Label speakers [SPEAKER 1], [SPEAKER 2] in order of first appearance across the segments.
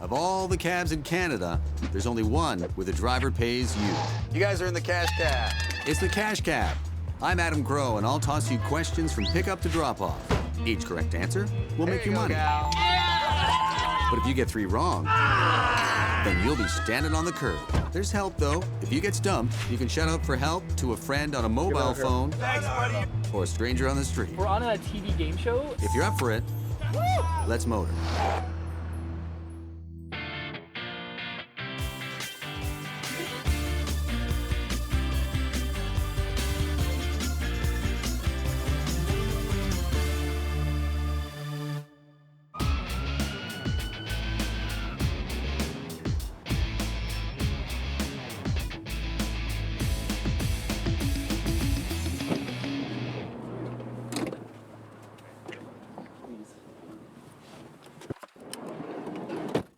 [SPEAKER 1] Of all the cabs in Canada, there's only one where the driver pays you. You guys are in the cash cab. It's the cash cab. I'm Adam Crow, and I'll toss you questions from pickup to drop-off. Each correct answer will make you money. But if you get 3 wrong, then you'll be standing on the curb. There's help, though. If you get stumped, you can shout out for help to a friend on a mobile phone. Thanks, buddy. Or a stranger on the street.
[SPEAKER 2] We're on a TV game show.
[SPEAKER 1] If you're up for it, let's motor.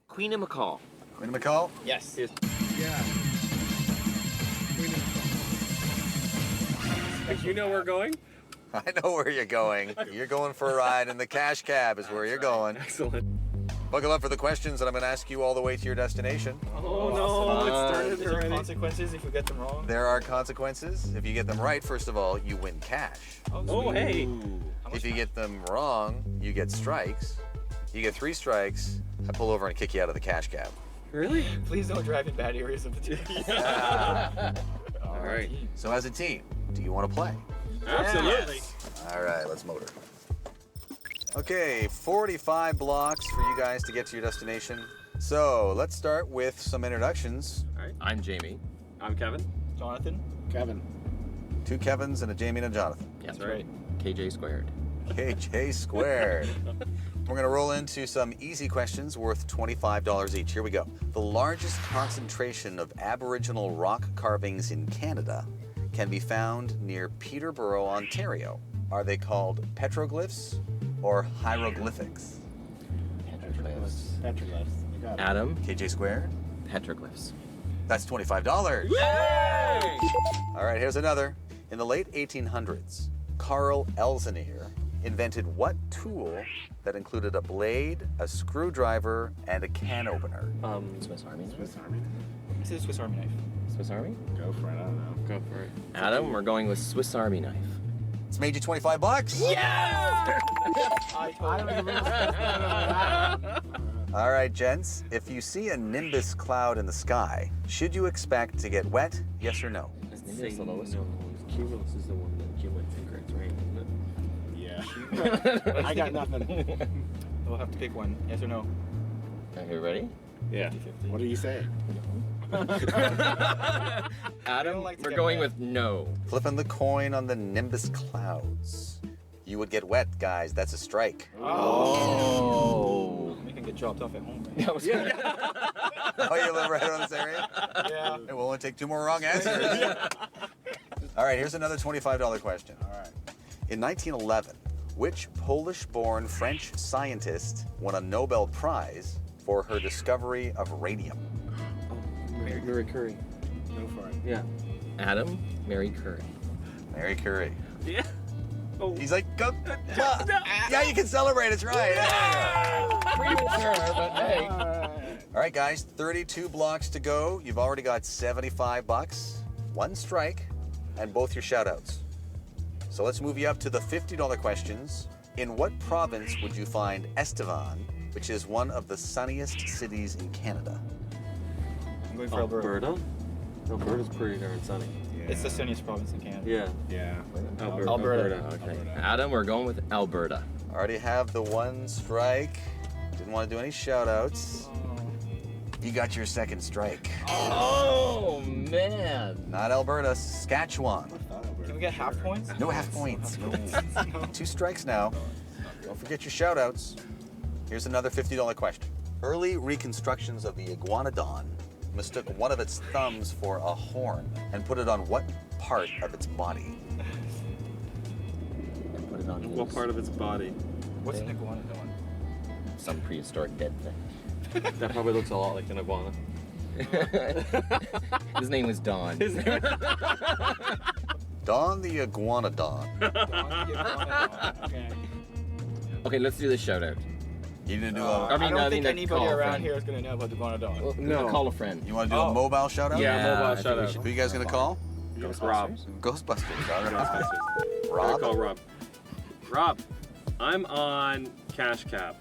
[SPEAKER 2] Queen of McCall.
[SPEAKER 1] Queen of McCall?
[SPEAKER 2] Yes.
[SPEAKER 3] Yeah. You know where we're going?
[SPEAKER 1] I know where you're going. You're going for a ride in the cash cab is where you're going.
[SPEAKER 3] Excellent.
[SPEAKER 1] Buckle up for the questions that I'm going to ask you all the way to your destination.
[SPEAKER 3] Oh no, it started already.
[SPEAKER 4] Consequences if we get them wrong?
[SPEAKER 1] There are consequences. If you get them right, first of all, you win cash.
[SPEAKER 3] Oh, hey.
[SPEAKER 1] If you get them wrong, you get strikes. You get 3 strikes, I pull over and kick you out of the cash cab.
[SPEAKER 3] Really?
[SPEAKER 4] Please don't drive in bad areas of the city.
[SPEAKER 3] All right.
[SPEAKER 1] So as a team, do you want to play?
[SPEAKER 3] Absolutely.
[SPEAKER 1] All right, let's motor. Okay, 45 blocks for you guys to get to your destination. So let's start with some introductions.
[SPEAKER 3] All right.
[SPEAKER 2] I'm Jamie.
[SPEAKER 3] I'm Kevin.
[SPEAKER 4] Jonathan?
[SPEAKER 5] Kevin.
[SPEAKER 1] 2 Kevins and a Jamie and a Jonathan.
[SPEAKER 2] Yes,
[SPEAKER 3] That's right.
[SPEAKER 2] KJ squared.
[SPEAKER 1] KJ squared. We're going to roll into some easy questions worth $25 each. Here we go. The largest concentration of Aboriginal rock carvings in Canada can be found near Peterborough, Ontario. Are they called petroglyphs or hieroglyphics?
[SPEAKER 2] Petroglyphs.
[SPEAKER 5] Petroglyphs. You got it.
[SPEAKER 2] Adam.
[SPEAKER 1] KJ squared.
[SPEAKER 2] Petroglyphs.
[SPEAKER 1] That's $25.
[SPEAKER 3] Yay!
[SPEAKER 1] All right, here's another. In the late 1800s, Carl Elsevier invented what tool that included a blade, a screwdriver, and a can opener?
[SPEAKER 2] Swiss Army.
[SPEAKER 5] Swiss Army.
[SPEAKER 4] This is a Swiss Army knife.
[SPEAKER 2] Swiss Army?
[SPEAKER 5] Go for it. I don't know.
[SPEAKER 3] Go for it.
[SPEAKER 2] Adam, we're going with Swiss Army knife.
[SPEAKER 1] It's made you 25 bucks.
[SPEAKER 2] Yeah!
[SPEAKER 1] All right, gents. If you see a nimbus cloud in the sky, should you expect to get wet? Yes or no?
[SPEAKER 2] Nimbus the lowest
[SPEAKER 3] no.
[SPEAKER 2] one.
[SPEAKER 3] Cumulus is the one that Jim thinks right, isn't it?
[SPEAKER 5] Yeah. I got nothing.
[SPEAKER 4] We'll have to pick one. Yes or no?
[SPEAKER 2] Are you ready?
[SPEAKER 3] Yeah.
[SPEAKER 4] 50-50.
[SPEAKER 5] What do you say?
[SPEAKER 2] Adam,
[SPEAKER 4] like to
[SPEAKER 2] we're
[SPEAKER 4] get
[SPEAKER 2] going
[SPEAKER 4] wet.
[SPEAKER 2] with no.
[SPEAKER 1] Flipping the coin on the nimbus clouds. You would get wet, guys. That's a strike.
[SPEAKER 2] Oh.
[SPEAKER 4] We can get dropped off at home. Right?
[SPEAKER 2] That was
[SPEAKER 1] Oh, you live right around this area?
[SPEAKER 4] Yeah.
[SPEAKER 1] It will only take 2 more wrong answers. All right, here's another $25 question.
[SPEAKER 5] All right.
[SPEAKER 1] In 1911, which Polish-born French scientist won a Nobel Prize for her discovery of radium?
[SPEAKER 3] Mary Curry.
[SPEAKER 5] Go for it.
[SPEAKER 3] Yeah.
[SPEAKER 2] Adam, Mary Curry.
[SPEAKER 1] Mary Curie.
[SPEAKER 3] Yeah. Oh.
[SPEAKER 1] He's like, go. Yeah, you can celebrate. It's right.
[SPEAKER 2] Premature, but hey.
[SPEAKER 1] All right, guys, 32 blocks to go. You've already got 75 bucks, 1 strike, and both your shout-outs. So let's move you up to the $50 questions. In what province would you find Estevan, which is one of the sunniest cities in Canada?
[SPEAKER 4] I'm going for Alberta.
[SPEAKER 3] Alberta? Alberta's pretty darn sunny.
[SPEAKER 4] It's the sunniest province in Canada.
[SPEAKER 3] Yeah.
[SPEAKER 5] Yeah.
[SPEAKER 3] Alberta.
[SPEAKER 2] Okay. Adam, we're going with Alberta.
[SPEAKER 1] Already have the 1 strike. Didn't want to do any shout-outs. You got your 2nd strike.
[SPEAKER 2] Oh, man.
[SPEAKER 1] Not Alberta, Saskatchewan.
[SPEAKER 4] Can we get half points?
[SPEAKER 1] No half points. No. 2 strikes now. Don't forget your shout-outs. Here's another $50 question. Early reconstructions of the iguanodon mistook one of its thumbs for a horn and put it on what part of its body?
[SPEAKER 2] Put it on
[SPEAKER 3] What part of its body?
[SPEAKER 4] What's an iguanodon?
[SPEAKER 2] Some prehistoric dead thing.
[SPEAKER 3] That probably looks a lot like an iguana.
[SPEAKER 2] His name was Don.
[SPEAKER 1] Don the iguanodon.
[SPEAKER 4] Okay.
[SPEAKER 2] Okay, let's do the shout out.
[SPEAKER 1] You need to do
[SPEAKER 4] I
[SPEAKER 2] I mean,
[SPEAKER 4] don't
[SPEAKER 2] I
[SPEAKER 4] think
[SPEAKER 2] mean,
[SPEAKER 4] anybody
[SPEAKER 2] call a
[SPEAKER 4] around
[SPEAKER 2] friend.
[SPEAKER 4] here is gonna know about the iguanodon.
[SPEAKER 2] Well,
[SPEAKER 3] No.
[SPEAKER 2] call a friend.
[SPEAKER 1] You want to do a mobile shout out?
[SPEAKER 3] Yeah, mobile
[SPEAKER 2] I think
[SPEAKER 3] shout
[SPEAKER 2] we
[SPEAKER 3] out.
[SPEAKER 2] should.
[SPEAKER 1] Who you guys gonna call?
[SPEAKER 3] Rob.
[SPEAKER 1] Ghostbusters. All right.
[SPEAKER 3] Ghostbusters. Gotta
[SPEAKER 1] Rob.
[SPEAKER 3] call Rob. Rob, I'm on Cash Cab.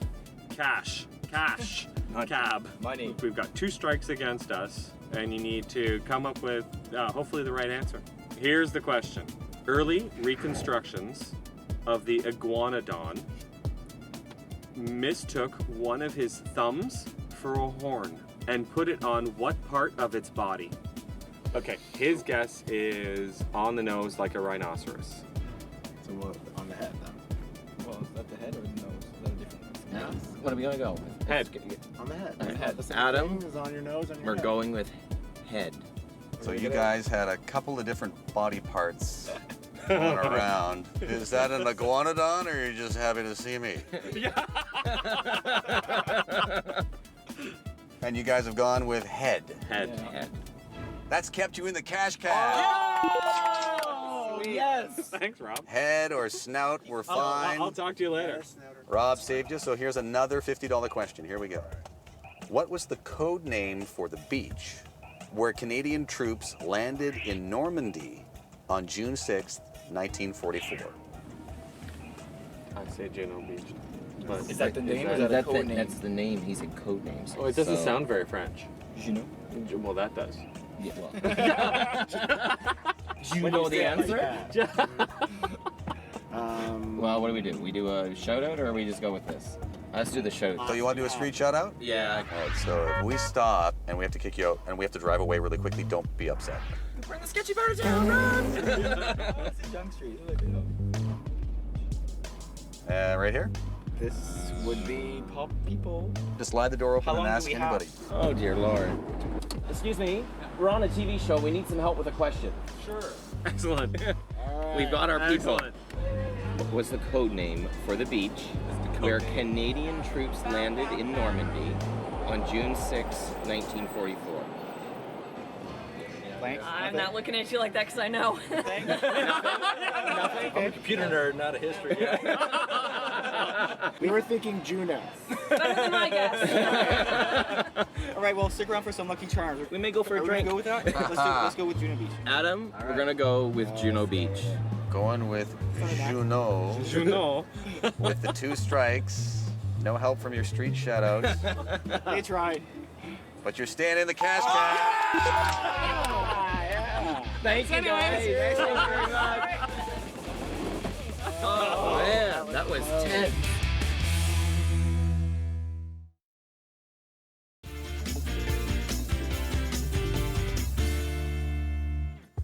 [SPEAKER 3] Cash Cab.
[SPEAKER 4] Money.
[SPEAKER 3] We've got 2 strikes against us, and you need to come up with hopefully the right answer. Here's the question. Early reconstructions of the iguanodon mistook one of his thumbs for a horn and put it on what part of its body? Okay, his guess is on the nose like a rhinoceros.
[SPEAKER 5] So what, on the head then?
[SPEAKER 4] Well, is that the head or the nose? Is that a different one?
[SPEAKER 2] Yeah. What are we gonna go?
[SPEAKER 3] Head.
[SPEAKER 5] On the head.
[SPEAKER 2] On the head.
[SPEAKER 5] The same
[SPEAKER 2] Adam,
[SPEAKER 5] thing is on your nose, on your
[SPEAKER 2] We're
[SPEAKER 5] head.
[SPEAKER 2] going with head.
[SPEAKER 1] So you guys had a couple of different body parts going around. Is that an iguanodon, or are you just happy to see me? And you guys have gone with head.
[SPEAKER 3] Head.
[SPEAKER 2] Head.
[SPEAKER 1] That's kept you in the cash cab.
[SPEAKER 2] Oh, yes!
[SPEAKER 3] Thanks, Rob.
[SPEAKER 1] Head or snout were fine.
[SPEAKER 3] I'll talk to you later.
[SPEAKER 1] Rob saved you, so here's another $50 question. Here we go. What was the code name for the beach where Canadian troops landed in Normandy on June 6th, 1944?
[SPEAKER 3] I say Juno Beach. But
[SPEAKER 4] Is that the name or is that a
[SPEAKER 2] That's
[SPEAKER 4] code
[SPEAKER 2] the,
[SPEAKER 4] name?
[SPEAKER 2] that's the name. He said code name.
[SPEAKER 3] Oh, it doesn't sound very French.
[SPEAKER 4] Juno?
[SPEAKER 3] Well, that does.
[SPEAKER 2] Yeah, well. Do you know the answer? Well, what do? We do a shout out or we just go with this? Let's do the shout out.
[SPEAKER 1] So you want to do a street shout out?
[SPEAKER 2] Yeah.
[SPEAKER 1] All right, so if we stop and we have to kick you out and we have to drive away really quickly, don't be upset.
[SPEAKER 2] Bring the sketchy birds down, run!
[SPEAKER 4] What's in Young Street? Look it up.
[SPEAKER 1] Right here?
[SPEAKER 4] This would be pop people.
[SPEAKER 1] Just slide the door
[SPEAKER 4] How
[SPEAKER 1] open and
[SPEAKER 4] long do
[SPEAKER 1] ask
[SPEAKER 4] we have?
[SPEAKER 1] anybody.
[SPEAKER 2] Oh dear Lord. Excuse me, we're on a TV show. We need some help with a question.
[SPEAKER 3] Excellent.
[SPEAKER 2] We've got our people.
[SPEAKER 3] Excellent.
[SPEAKER 2] What was the code name for the beach where Canadian troops landed in Normandy on June 6, 1944?
[SPEAKER 4] Blank.
[SPEAKER 6] I'm not looking at you like that because I know.
[SPEAKER 4] Nothing.
[SPEAKER 5] I'm a computer nerd, not a history guy. We were thinking Juno.
[SPEAKER 6] Better than my guess.
[SPEAKER 4] All right, well, stick around for some Lucky Charms.
[SPEAKER 2] We may go for a
[SPEAKER 4] Are we gonna
[SPEAKER 2] drink.
[SPEAKER 4] go with that? Let's go with Juno Beach.
[SPEAKER 2] Adam, we're gonna go with Juno Beach.
[SPEAKER 1] Going with Juno
[SPEAKER 3] Juno.
[SPEAKER 1] with the 2 strikes. No help from your street shout outs,
[SPEAKER 4] They tried.
[SPEAKER 1] but you're staying in the cash cab.
[SPEAKER 2] Thank you guys. Thank you very much. Oh man, that was tense.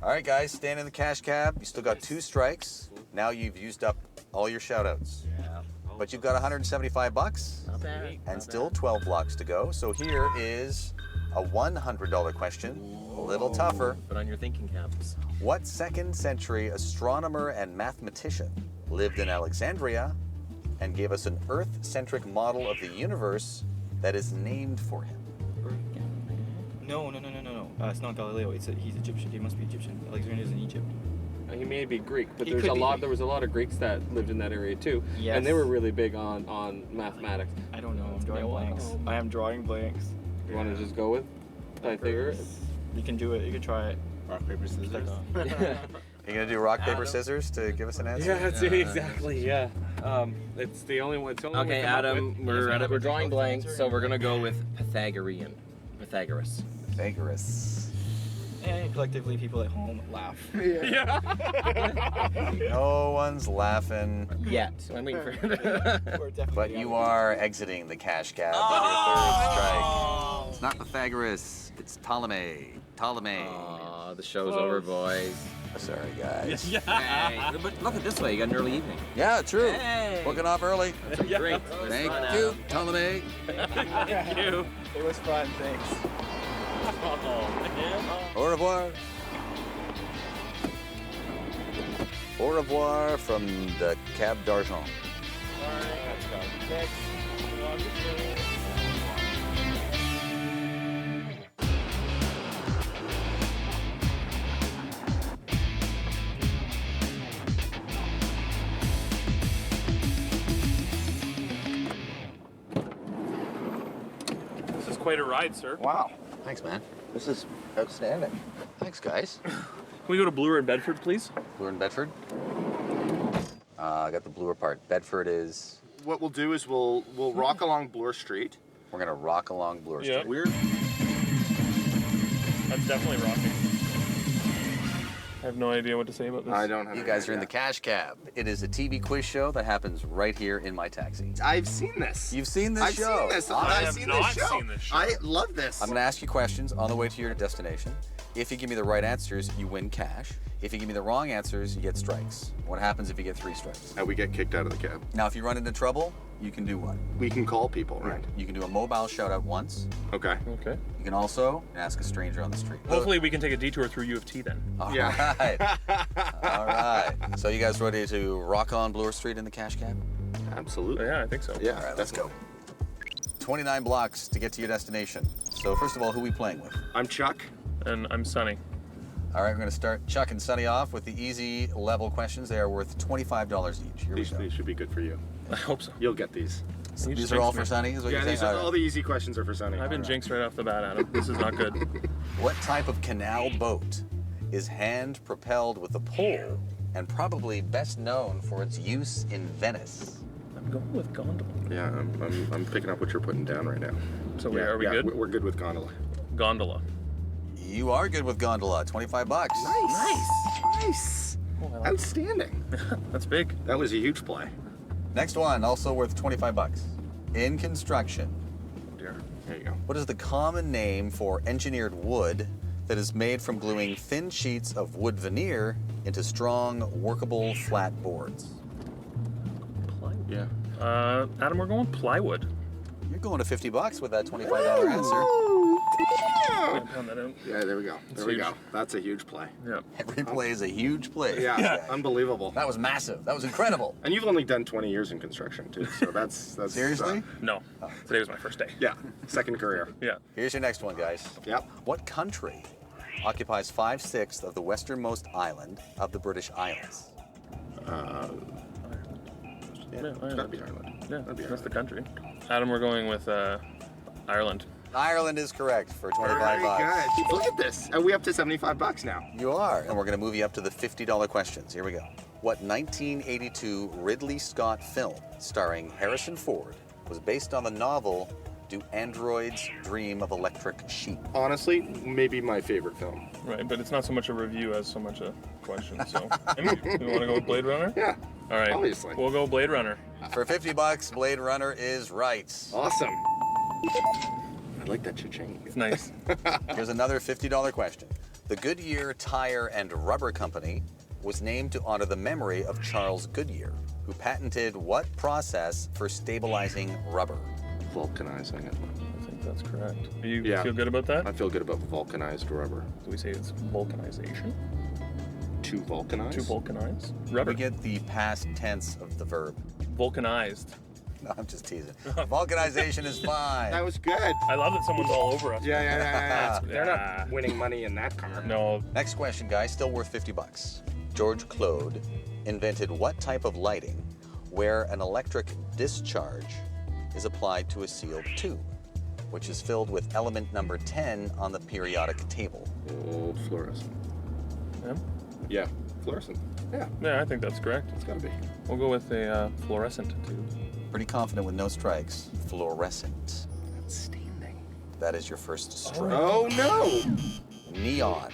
[SPEAKER 1] All right, guys, staying in the cash cab. You still got 2 strikes. Now you've used up all your shout outs.
[SPEAKER 5] Yeah.
[SPEAKER 1] But you've got 175 bucks
[SPEAKER 2] Not bad.
[SPEAKER 1] and still 12 blocks to go. So here is a $100 question, a little tougher.
[SPEAKER 2] Put on your thinking caps.
[SPEAKER 1] What 2nd century astronomer and mathematician lived in Alexandria and gave us an Earth-centric model of the universe that is named for him?
[SPEAKER 4] No. It's not Galileo. He's Egyptian. He must be Egyptian. Alexander is in Egypt.
[SPEAKER 3] He may be Greek, but
[SPEAKER 4] He
[SPEAKER 3] there's
[SPEAKER 4] could
[SPEAKER 3] a
[SPEAKER 4] be
[SPEAKER 3] lot.
[SPEAKER 4] Greek.
[SPEAKER 3] There was a lot of Greeks that lived in that area too,
[SPEAKER 4] Yes.
[SPEAKER 3] and they were really big on mathematics.
[SPEAKER 4] I don't know. I'm drawing blanks. I am drawing blanks.
[SPEAKER 3] You want to just go with? I figure.
[SPEAKER 4] You can do it. You can try it.
[SPEAKER 5] Rock, paper, scissors.
[SPEAKER 1] You gonna do rock, paper, scissors to give us an answer?
[SPEAKER 3] Yeah, that's it, exactly. Yeah, it's the only one. It's the only
[SPEAKER 2] Okay,
[SPEAKER 3] one we come up
[SPEAKER 2] Adam,
[SPEAKER 3] with.
[SPEAKER 2] we're drawing blanks, so we're gonna go with Pythagorean. Pythagoras.
[SPEAKER 1] Pythagoras.
[SPEAKER 4] And collectively, people at home laugh.
[SPEAKER 1] No one's laughing,
[SPEAKER 2] Yet. I mean, for
[SPEAKER 4] We're definitely
[SPEAKER 1] but you are exiting the cash cab on your 3rd strike. It's not Pythagoras, it's Ptolemy.
[SPEAKER 2] Aw, the show's over, boys.
[SPEAKER 1] Sorry, guys.
[SPEAKER 2] Hey, but look at this way. You got an early evening.
[SPEAKER 1] Yeah, true.
[SPEAKER 2] Hey.
[SPEAKER 1] Booking off early.
[SPEAKER 2] Great.
[SPEAKER 1] Thank you, Ptolemy.
[SPEAKER 3] Thank you.
[SPEAKER 4] It was fun. Thanks.
[SPEAKER 1] Au revoir. Au revoir from the Cab d'Argent.
[SPEAKER 4] Next.
[SPEAKER 7] quite a ride, sir.
[SPEAKER 5] Wow.
[SPEAKER 1] Thanks, man. This is outstanding. Thanks, guys.
[SPEAKER 7] Can we go to Bloor in Bedford, please?
[SPEAKER 1] Bloor and Bedford? I got the Bloor part. Bedford is...
[SPEAKER 5] What we'll do is we'll rock along Bloor Street.
[SPEAKER 1] We're going to rock along Bloor Street.
[SPEAKER 7] Yeah. That's definitely rocking. I have no idea what to say about this.
[SPEAKER 5] I don't have
[SPEAKER 1] You
[SPEAKER 5] any
[SPEAKER 1] guys are in
[SPEAKER 5] idea.
[SPEAKER 1] the Cash Cab. It is a TV quiz show that happens right here in my taxi.
[SPEAKER 5] I've seen this.
[SPEAKER 1] You've seen this
[SPEAKER 5] I've
[SPEAKER 1] show?
[SPEAKER 5] seen this.
[SPEAKER 1] Awesome.
[SPEAKER 7] I
[SPEAKER 5] I've
[SPEAKER 7] have
[SPEAKER 5] seen
[SPEAKER 7] not
[SPEAKER 5] this show.
[SPEAKER 7] seen this show.
[SPEAKER 5] I love this.
[SPEAKER 1] I'm going to ask you questions on the way to your destination. If you give me the right answers, you win cash. If you give me the wrong answers, you get strikes. What happens if you get 3 strikes?
[SPEAKER 5] We get kicked out of the cab.
[SPEAKER 1] Now, if you run into trouble, you can do what?
[SPEAKER 5] We can call people, right?
[SPEAKER 1] You can do a mobile shout out once.
[SPEAKER 5] Okay.
[SPEAKER 7] Okay.
[SPEAKER 1] You can also ask a stranger on the street.
[SPEAKER 7] Hopefully we can take a detour through U of T then.
[SPEAKER 1] All
[SPEAKER 5] Yeah.
[SPEAKER 1] right. All right. So you guys ready to rock on Bloor Street in the Cash Cab?
[SPEAKER 5] Absolutely.
[SPEAKER 7] Yeah, I think so.
[SPEAKER 5] Yeah.
[SPEAKER 1] All right, let's go. 29 blocks to get to your destination. So first of all, who are we playing with?
[SPEAKER 5] I'm Chuck.
[SPEAKER 7] And I'm Sunny.
[SPEAKER 1] All right, we're going to start Chuck and Sunny off with the easy level questions. They are worth $25 each. Here we
[SPEAKER 5] These,
[SPEAKER 1] go.
[SPEAKER 5] these should be good for you.
[SPEAKER 7] I hope so.
[SPEAKER 5] You'll get these.
[SPEAKER 7] You
[SPEAKER 1] These
[SPEAKER 7] just
[SPEAKER 1] are all
[SPEAKER 7] jinxed
[SPEAKER 1] for
[SPEAKER 7] me.
[SPEAKER 1] Sunny, is what
[SPEAKER 5] Yeah,
[SPEAKER 1] you're
[SPEAKER 5] these
[SPEAKER 1] saying?
[SPEAKER 5] are
[SPEAKER 1] All
[SPEAKER 5] all
[SPEAKER 1] right.
[SPEAKER 5] the easy questions are for Sunny.
[SPEAKER 7] I've been jinxed right off the bat, Adam. This is not good.
[SPEAKER 1] What type of canal boat is hand-propelled with a pole and probably best known for its use in Venice?
[SPEAKER 7] I'm going with gondola.
[SPEAKER 5] Yeah, I'm picking up what you're putting down right now.
[SPEAKER 7] So
[SPEAKER 5] Yeah,
[SPEAKER 7] are we
[SPEAKER 5] yeah,
[SPEAKER 7] good?
[SPEAKER 5] We're good with gondola.
[SPEAKER 7] Gondola.
[SPEAKER 1] You are good with gondola, $25.
[SPEAKER 5] Nice.
[SPEAKER 7] Oh, I like
[SPEAKER 5] Outstanding.
[SPEAKER 7] That's big.
[SPEAKER 5] That was a huge play.
[SPEAKER 1] Next one, also worth $25. In construction,
[SPEAKER 7] Oh dear.
[SPEAKER 5] There you go.
[SPEAKER 1] what is the common name for engineered wood that is made from gluing thin sheets of wood veneer into strong, workable flat boards?
[SPEAKER 7] Plywood.
[SPEAKER 5] Yeah.
[SPEAKER 7] Adam, we're going plywood.
[SPEAKER 1] You're going to $50 with that $25 answer.
[SPEAKER 7] I found that out.
[SPEAKER 5] Yeah, there we go. There we
[SPEAKER 7] huge.
[SPEAKER 5] go. That's a huge play.
[SPEAKER 7] Yeah.
[SPEAKER 1] Every play is a huge play.
[SPEAKER 5] Yeah, unbelievable.
[SPEAKER 1] That was massive. That was incredible.
[SPEAKER 5] And you've only done 20 years in construction too, so that's
[SPEAKER 1] Seriously?
[SPEAKER 7] No. Today was my first day.
[SPEAKER 5] Yeah, second career.
[SPEAKER 7] Yeah.
[SPEAKER 1] Here's your next one, guys.
[SPEAKER 5] Yep.
[SPEAKER 1] What country occupies 5/6 of the westernmost island of the British Isles?
[SPEAKER 7] Yeah,
[SPEAKER 5] It's gotta be Ireland.
[SPEAKER 7] Yeah,
[SPEAKER 5] That'd be
[SPEAKER 7] that's the
[SPEAKER 5] Ireland.
[SPEAKER 7] country. Adam, we're going with Ireland.
[SPEAKER 1] Ireland is correct for $25.
[SPEAKER 5] Very good. Look at this. Are we up to $75 now?
[SPEAKER 1] You are, and we're going to move you up to the $50 questions. Here we go. What 1982 Ridley Scott film starring Harrison Ford was based on the novel Do Androids Dream of Electric Sheep?
[SPEAKER 5] Honestly, maybe my favorite film.
[SPEAKER 7] Right, but it's not so much a review as so much a question. So, you want to go with Blade Runner?
[SPEAKER 5] Yeah.
[SPEAKER 7] All right.
[SPEAKER 5] Obviously.
[SPEAKER 7] We'll go Blade Runner.
[SPEAKER 1] For $50, Blade Runner is right.
[SPEAKER 5] Awesome. I like that cha-ching.
[SPEAKER 7] It's nice.
[SPEAKER 1] Here's another $50 question. The Goodyear Tire and Rubber Company was named to honor the memory of Charles Goodyear, who patented what process for stabilizing rubber?
[SPEAKER 5] Vulcanizing it.
[SPEAKER 7] I think that's correct. You
[SPEAKER 5] Yeah.
[SPEAKER 7] feel good about that?
[SPEAKER 5] I feel good about vulcanized rubber.
[SPEAKER 7] Do we say it's vulcanization?
[SPEAKER 5] To vulcanize?
[SPEAKER 7] To vulcanize? Rubber.
[SPEAKER 1] We get the past tense of the verb.
[SPEAKER 7] Vulcanized.
[SPEAKER 1] No, I'm just teasing. Vulcanization is fine.
[SPEAKER 5] That was good.
[SPEAKER 7] I love that someone's all over us.
[SPEAKER 5] Yeah. They're
[SPEAKER 7] Yeah.
[SPEAKER 5] not winning money in that car.
[SPEAKER 7] No.
[SPEAKER 1] Next question, guys, still worth $50. George Claude invented what type of lighting where an electric discharge is applied to a sealed tube, which is filled with element number 10 on the periodic table?
[SPEAKER 5] Oh, fluorescent.
[SPEAKER 7] Yeah?
[SPEAKER 5] Yeah, fluorescent. Yeah,
[SPEAKER 7] Yeah, I think that's correct.
[SPEAKER 5] it's gotta be.
[SPEAKER 7] We'll go with a fluorescent tube.
[SPEAKER 1] Pretty confident with no strikes. Fluorescent.
[SPEAKER 5] Outstanding.
[SPEAKER 1] That is your first strike.
[SPEAKER 5] Oh no!
[SPEAKER 1] Neon.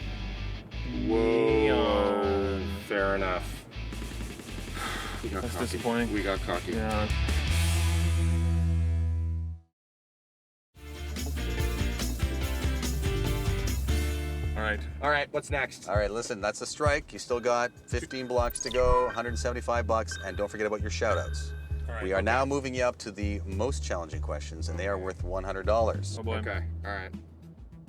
[SPEAKER 5] Whoa. Fair enough. We got
[SPEAKER 7] That's
[SPEAKER 5] cocky.
[SPEAKER 7] disappointing.
[SPEAKER 5] We got cocky.
[SPEAKER 7] Yeah. All right.
[SPEAKER 5] All right, what's next?
[SPEAKER 1] All right, listen, that's a strike. You still got 15 blocks to go, $175, and don't forget about your shout-outs.
[SPEAKER 7] All right.
[SPEAKER 1] We are now moving you up to the most challenging questions, and they are worth $100.
[SPEAKER 7] Oh boy.
[SPEAKER 5] Okay, all right.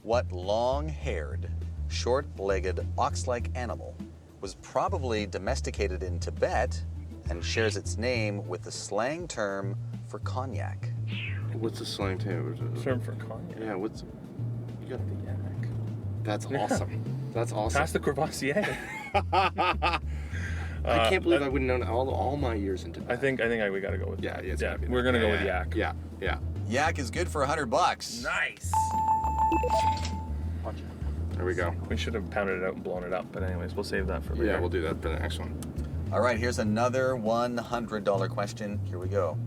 [SPEAKER 1] What long-haired, short-legged, ox-like animal was probably domesticated in Tibet and shares its name with the slang term for cognac?
[SPEAKER 5] What's the slang term?
[SPEAKER 7] Term for cognac.
[SPEAKER 5] Yeah, what's... You got...
[SPEAKER 7] The yak.
[SPEAKER 5] That's awesome. That's awesome.
[SPEAKER 7] Pass the Courvoisier.
[SPEAKER 5] I can't believe I wouldn't know all my years in Tibet.
[SPEAKER 7] I think we gotta go with.
[SPEAKER 5] Yeah, it's
[SPEAKER 7] Yeah,
[SPEAKER 5] gotta be
[SPEAKER 7] we're
[SPEAKER 5] that.
[SPEAKER 7] gonna go with
[SPEAKER 5] Yeah,
[SPEAKER 7] yak.
[SPEAKER 5] Yeah, yeah.
[SPEAKER 1] Yak is good for $100.
[SPEAKER 7] Nice.
[SPEAKER 3] There we go.
[SPEAKER 7] We should have pounded it out and blown it up, but anyways, we'll save that for later.
[SPEAKER 3] Yeah, we'll do that for the next one.
[SPEAKER 1] All right, here's another $100 question. Here we go.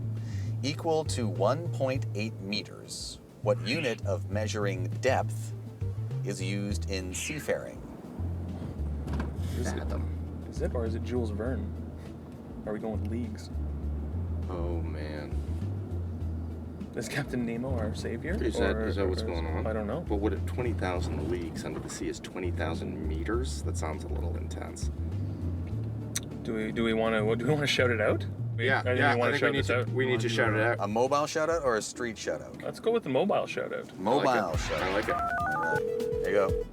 [SPEAKER 1] Equal to 1.8 meters. What unit of measuring depth is used in seafaring?
[SPEAKER 7] Is it or is it Jules Verne? Are we going with leagues?
[SPEAKER 3] Oh, man.
[SPEAKER 7] Is Captain Nemo our savior?
[SPEAKER 3] Is that what's going on?
[SPEAKER 7] I don't know.
[SPEAKER 3] But what, 20,000 leagues under the sea is 20,000 meters? That sounds a little intense.
[SPEAKER 7] Do we want to shout it out?
[SPEAKER 3] Yeah, we need to shout it out.
[SPEAKER 1] A mobile shout out or a street shout out?
[SPEAKER 7] Let's go with the mobile shout out.
[SPEAKER 1] Mobile shout
[SPEAKER 3] I
[SPEAKER 1] out.
[SPEAKER 3] like it.
[SPEAKER 1] All right, there you go.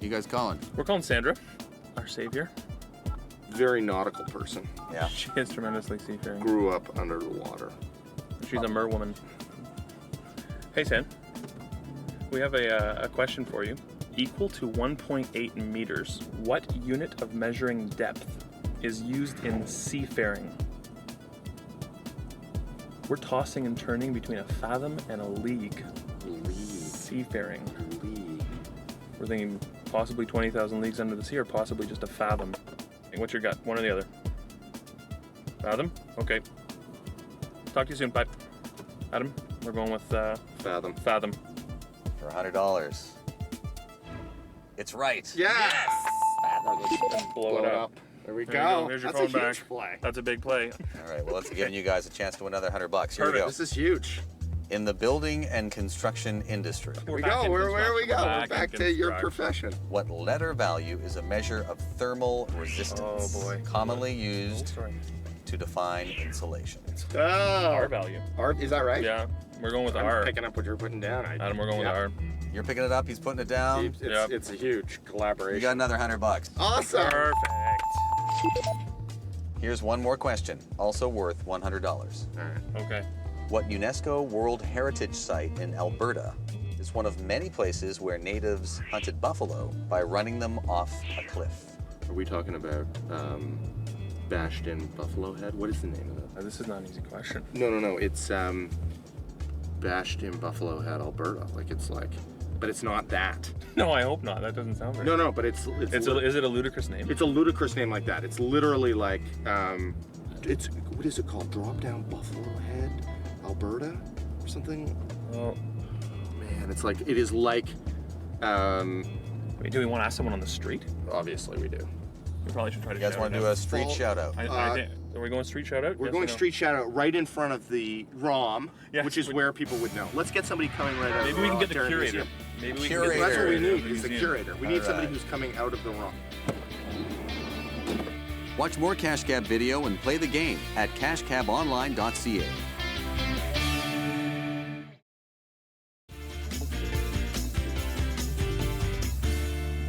[SPEAKER 1] You guys calling?
[SPEAKER 7] We're calling Sandra, our savior.
[SPEAKER 3] Very nautical person.
[SPEAKER 1] Yeah.
[SPEAKER 7] She is tremendously seafaring.
[SPEAKER 3] Grew up under the water.
[SPEAKER 7] She's a mer woman. Hey, San. We have a question for you. Equal to 1.8 meters. What unit of measuring depth is used in seafaring? We're tossing and turning between a fathom and a league. Seafaring. We're thinking possibly 20,000 leagues under the sea or possibly just a fathom. What's your gut? One or the other? Fathom? Okay. Talk to you soon. Bye. Adam, we're going with
[SPEAKER 3] Fathom.
[SPEAKER 7] fathom.
[SPEAKER 1] For $100. It's right.
[SPEAKER 3] Yes!
[SPEAKER 7] Blow it up.
[SPEAKER 3] There we
[SPEAKER 7] There you go.
[SPEAKER 3] go.
[SPEAKER 7] Here's your
[SPEAKER 3] That's
[SPEAKER 7] phone
[SPEAKER 3] a
[SPEAKER 7] back.
[SPEAKER 3] huge play.
[SPEAKER 7] That's a big play.
[SPEAKER 1] All right, well, let's give you guys a chance to win another $100. Here we
[SPEAKER 7] Perfect.
[SPEAKER 1] go.
[SPEAKER 3] This is huge.
[SPEAKER 1] In the building and construction industry,
[SPEAKER 3] Here we go. Where we go? We're
[SPEAKER 7] in
[SPEAKER 3] back to your
[SPEAKER 7] construction.
[SPEAKER 3] profession.
[SPEAKER 1] what letter value is a measure of thermal resistance?
[SPEAKER 7] Oh, boy.
[SPEAKER 1] Commonly
[SPEAKER 7] Oh,
[SPEAKER 1] used
[SPEAKER 7] sorry.
[SPEAKER 1] to define insulation.
[SPEAKER 3] Oh,
[SPEAKER 7] R value.
[SPEAKER 3] R, is that right?
[SPEAKER 7] Yeah, we're going with
[SPEAKER 3] I'm
[SPEAKER 7] R.
[SPEAKER 3] picking up what you're putting down.
[SPEAKER 7] Adam, we're going with R.
[SPEAKER 1] You're picking it up, he's putting it down.
[SPEAKER 3] It's a huge collaboration.
[SPEAKER 1] You got another $100.
[SPEAKER 3] Awesome.
[SPEAKER 7] Perfect.
[SPEAKER 1] Here's one more question, also worth $100.
[SPEAKER 3] All right.
[SPEAKER 7] Okay.
[SPEAKER 1] What UNESCO World Heritage Site in Alberta is one of many places where natives hunted buffalo by running them off a cliff?
[SPEAKER 3] Are we talking about bashed in buffalo head? What is the name of it?
[SPEAKER 7] This is not an easy question.
[SPEAKER 3] No. It's bashed in buffalo head, Alberta. But it's not that.
[SPEAKER 7] No, I hope not. That doesn't sound right.
[SPEAKER 3] No, but it's
[SPEAKER 7] Is it a ludicrous name?
[SPEAKER 3] It's a ludicrous name like that. It's literally like, it's, what is it called? Drop down buffalo head, Alberta, or something?
[SPEAKER 7] Oh,
[SPEAKER 3] Man, it's like, it is like,
[SPEAKER 7] wait, do we want to ask someone on the street?
[SPEAKER 3] obviously we do.
[SPEAKER 7] We probably should try to
[SPEAKER 1] You guys
[SPEAKER 7] shout
[SPEAKER 1] want
[SPEAKER 7] it
[SPEAKER 1] to do
[SPEAKER 7] out.
[SPEAKER 1] a street shout out?
[SPEAKER 7] I think, are we going street shout out?
[SPEAKER 3] We're
[SPEAKER 7] Yes
[SPEAKER 3] going
[SPEAKER 7] or no?
[SPEAKER 3] street shout out right in front of the ROM,
[SPEAKER 7] Yes,
[SPEAKER 3] which is where people would know. Let's get somebody coming right out of
[SPEAKER 7] Maybe
[SPEAKER 3] the
[SPEAKER 7] we can
[SPEAKER 3] ROM
[SPEAKER 7] get the
[SPEAKER 3] during
[SPEAKER 7] curator.
[SPEAKER 3] museum.
[SPEAKER 7] Maybe we
[SPEAKER 1] Curator.
[SPEAKER 7] can get
[SPEAKER 3] That's what we
[SPEAKER 7] curator
[SPEAKER 3] need,
[SPEAKER 7] of
[SPEAKER 3] is the
[SPEAKER 7] museum.
[SPEAKER 3] curator. We need somebody
[SPEAKER 1] Alright.
[SPEAKER 3] who's coming out of the ROM.
[SPEAKER 1] Watch more Cash Cab video and play the game at cashcabonline.ca.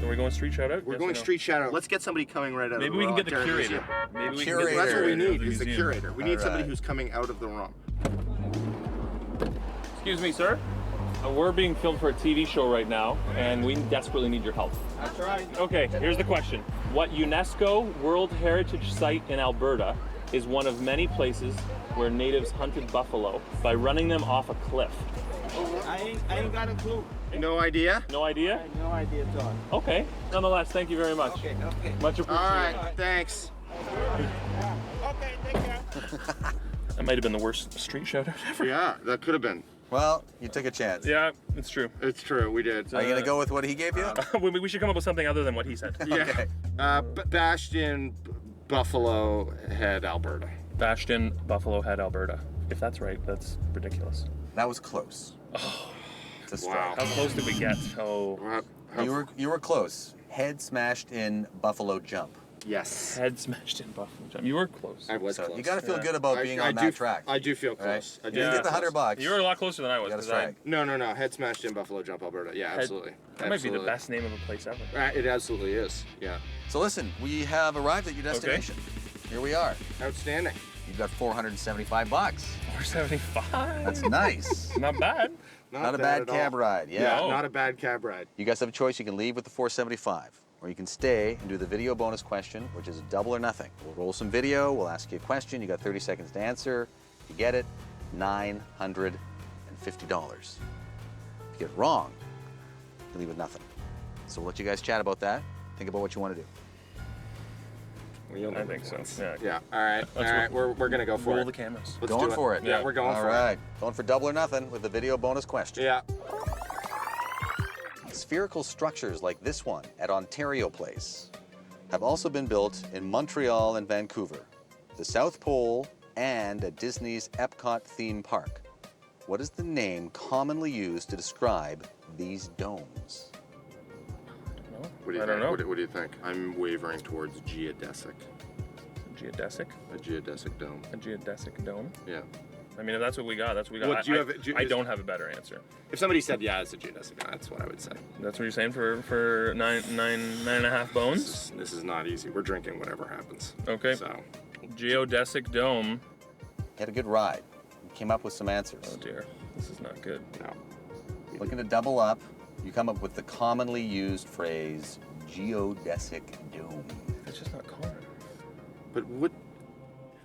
[SPEAKER 7] Are we going street shout out?
[SPEAKER 3] We're
[SPEAKER 7] Yes
[SPEAKER 3] going
[SPEAKER 7] or no?
[SPEAKER 3] street shout out. Let's get somebody coming right out
[SPEAKER 7] Maybe
[SPEAKER 3] of the
[SPEAKER 7] we
[SPEAKER 3] ROM
[SPEAKER 7] can get the
[SPEAKER 3] during
[SPEAKER 7] curator.
[SPEAKER 3] museum.
[SPEAKER 7] Maybe we
[SPEAKER 1] Curator.
[SPEAKER 7] can get
[SPEAKER 3] That's what we
[SPEAKER 7] curator of
[SPEAKER 3] need, is the
[SPEAKER 7] museum.
[SPEAKER 3] curator. We need somebody
[SPEAKER 1] Alright.
[SPEAKER 3] who's coming out of the ROM.
[SPEAKER 7] Excuse me, sir. We're being filmed for a TV show right now, and we desperately need your help.
[SPEAKER 5] That's right.
[SPEAKER 7] Okay, here's the question. What UNESCO World Heritage Site in Alberta is one of many places where natives hunted buffalo by running them off a cliff?
[SPEAKER 5] I ain't got a clue.
[SPEAKER 3] No idea?
[SPEAKER 7] No idea?
[SPEAKER 5] No idea at all.
[SPEAKER 7] Okay. Nonetheless, thank you very much.
[SPEAKER 5] Okay.
[SPEAKER 7] Much appreciated.
[SPEAKER 3] Alright, thanks.
[SPEAKER 5] Okay, take care.
[SPEAKER 7] That might have been the worst street shout out ever.
[SPEAKER 3] Yeah, that could have been.
[SPEAKER 1] Well, you took a chance.
[SPEAKER 7] Yeah, it's true.
[SPEAKER 3] It's true, we did.
[SPEAKER 1] Are you going to go with what he gave you?
[SPEAKER 7] We should come up with something other than what he said.
[SPEAKER 3] Yeah.
[SPEAKER 1] Okay.
[SPEAKER 3] Bashed in Buffalo Head, Alberta.
[SPEAKER 7] Bashed in Buffalo Head, Alberta. If that's right, that's ridiculous.
[SPEAKER 1] That was close. To strike.
[SPEAKER 3] Wow.
[SPEAKER 7] How close did we get? Oh,
[SPEAKER 1] You were close. Head smashed in Buffalo Jump.
[SPEAKER 3] Yes.
[SPEAKER 7] head smashed in Buffalo Jump. You were close.
[SPEAKER 3] I was
[SPEAKER 1] So
[SPEAKER 3] close.
[SPEAKER 1] you got to feel
[SPEAKER 7] Yeah.
[SPEAKER 1] good about being on that track.
[SPEAKER 3] I do feel
[SPEAKER 1] All right?
[SPEAKER 3] close. I
[SPEAKER 1] You
[SPEAKER 3] do
[SPEAKER 1] didn't
[SPEAKER 3] feel
[SPEAKER 1] get the
[SPEAKER 3] close.
[SPEAKER 1] $100.
[SPEAKER 7] You were a lot closer than I was.
[SPEAKER 1] You got to
[SPEAKER 7] 'cause I-
[SPEAKER 1] strike.
[SPEAKER 3] No. Head smashed in Buffalo Jump, Alberta. Yeah,
[SPEAKER 7] Head-
[SPEAKER 3] absolutely.
[SPEAKER 7] That might be the
[SPEAKER 3] Absolutely.
[SPEAKER 7] best name of a place ever.
[SPEAKER 3] It absolutely is. Yeah.
[SPEAKER 1] So listen, we have arrived at your destination. Here we are.
[SPEAKER 3] Outstanding.
[SPEAKER 1] You've got $475.
[SPEAKER 7] 475.
[SPEAKER 1] That's nice.
[SPEAKER 7] Not bad.
[SPEAKER 1] Not a bad
[SPEAKER 3] at all.
[SPEAKER 1] cab ride. Yeah.
[SPEAKER 7] No.
[SPEAKER 3] Not a bad cab ride.
[SPEAKER 1] You guys have a choice. You can leave with the 475, or you can stay and do the video bonus question, which is double or nothing. We'll roll some video. We'll ask you a question. You got 30 seconds to answer. If you get it, $950. If you get it wrong, you leave with nothing. So we'll let you guys chat about that. Think about what you want to do.
[SPEAKER 7] I think so.
[SPEAKER 3] Yeah. All right. We're gonna go for
[SPEAKER 7] Roll
[SPEAKER 3] it.
[SPEAKER 7] the cameras.
[SPEAKER 3] Let's
[SPEAKER 1] Going
[SPEAKER 3] do
[SPEAKER 1] for it.
[SPEAKER 3] Yeah, we're going
[SPEAKER 1] All
[SPEAKER 3] for
[SPEAKER 1] right. Going for double or nothing with the video bonus question.
[SPEAKER 3] it. Yeah.
[SPEAKER 1] Spherical structures like this one at Ontario Place have also been built in Montreal and Vancouver, the South Pole, and at Disney's Epcot theme park. What is the name commonly used to describe these domes?
[SPEAKER 3] What do you
[SPEAKER 7] I don't
[SPEAKER 3] think?
[SPEAKER 7] know.
[SPEAKER 3] What do you think? I'm wavering towards geodesic.
[SPEAKER 7] Geodesic?
[SPEAKER 3] A geodesic dome.
[SPEAKER 7] A geodesic dome?
[SPEAKER 3] Yeah.
[SPEAKER 7] I mean, if that's what we got, that's what we got.
[SPEAKER 3] What, do you have-
[SPEAKER 7] I don't have a better answer.
[SPEAKER 3] If somebody said, yeah, it's a geodesic dome, that's what I would say.
[SPEAKER 7] That's what you're saying for nine and a half bones?
[SPEAKER 3] This is not easy. We're drinking whatever happens.
[SPEAKER 7] Okay.
[SPEAKER 3] So,
[SPEAKER 7] Geodesic dome.
[SPEAKER 1] You had a good ride. You came up with some answers.
[SPEAKER 7] Oh dear, this is not good.
[SPEAKER 3] no.
[SPEAKER 1] Looking to double up, you come up with the commonly used phrase geodesic dome.
[SPEAKER 7] It's just not common.
[SPEAKER 3] But what?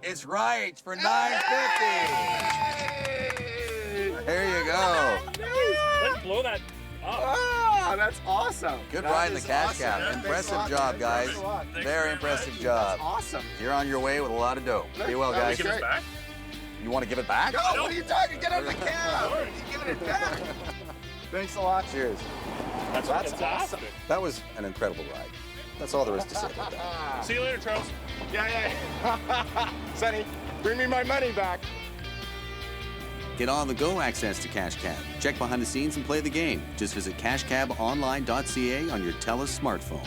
[SPEAKER 1] It's right for $9.50. There you go.
[SPEAKER 7] Let's blow that up.
[SPEAKER 3] Ah, that's awesome.
[SPEAKER 1] Good
[SPEAKER 3] That
[SPEAKER 1] ride in the
[SPEAKER 3] is
[SPEAKER 1] cash
[SPEAKER 3] awesome.
[SPEAKER 1] cab.
[SPEAKER 3] Thanks a
[SPEAKER 1] Impressive
[SPEAKER 3] lot,
[SPEAKER 1] job, guys.
[SPEAKER 3] Thanks a lot.
[SPEAKER 1] Very impressive job.
[SPEAKER 3] Awesome.
[SPEAKER 1] You're on your way with a lot of dough. Be well,
[SPEAKER 3] That
[SPEAKER 1] guys.
[SPEAKER 3] was
[SPEAKER 7] Give us back?
[SPEAKER 1] You want to give it back?
[SPEAKER 3] No, what are you talking? Get out of the cab. What are you giving it back? Thanks a lot.
[SPEAKER 1] Cheers.
[SPEAKER 7] That's
[SPEAKER 3] awesome.
[SPEAKER 1] That was an incredible ride. That's all there is to say about that.
[SPEAKER 7] See you later, Charles.
[SPEAKER 3] Yeah. Sonny, bring me my money back.
[SPEAKER 1] Get on-the-go access to Cash Cab. Check behind the scenes and play the game. Just visit cashcabonline.ca on your TELUS smartphone.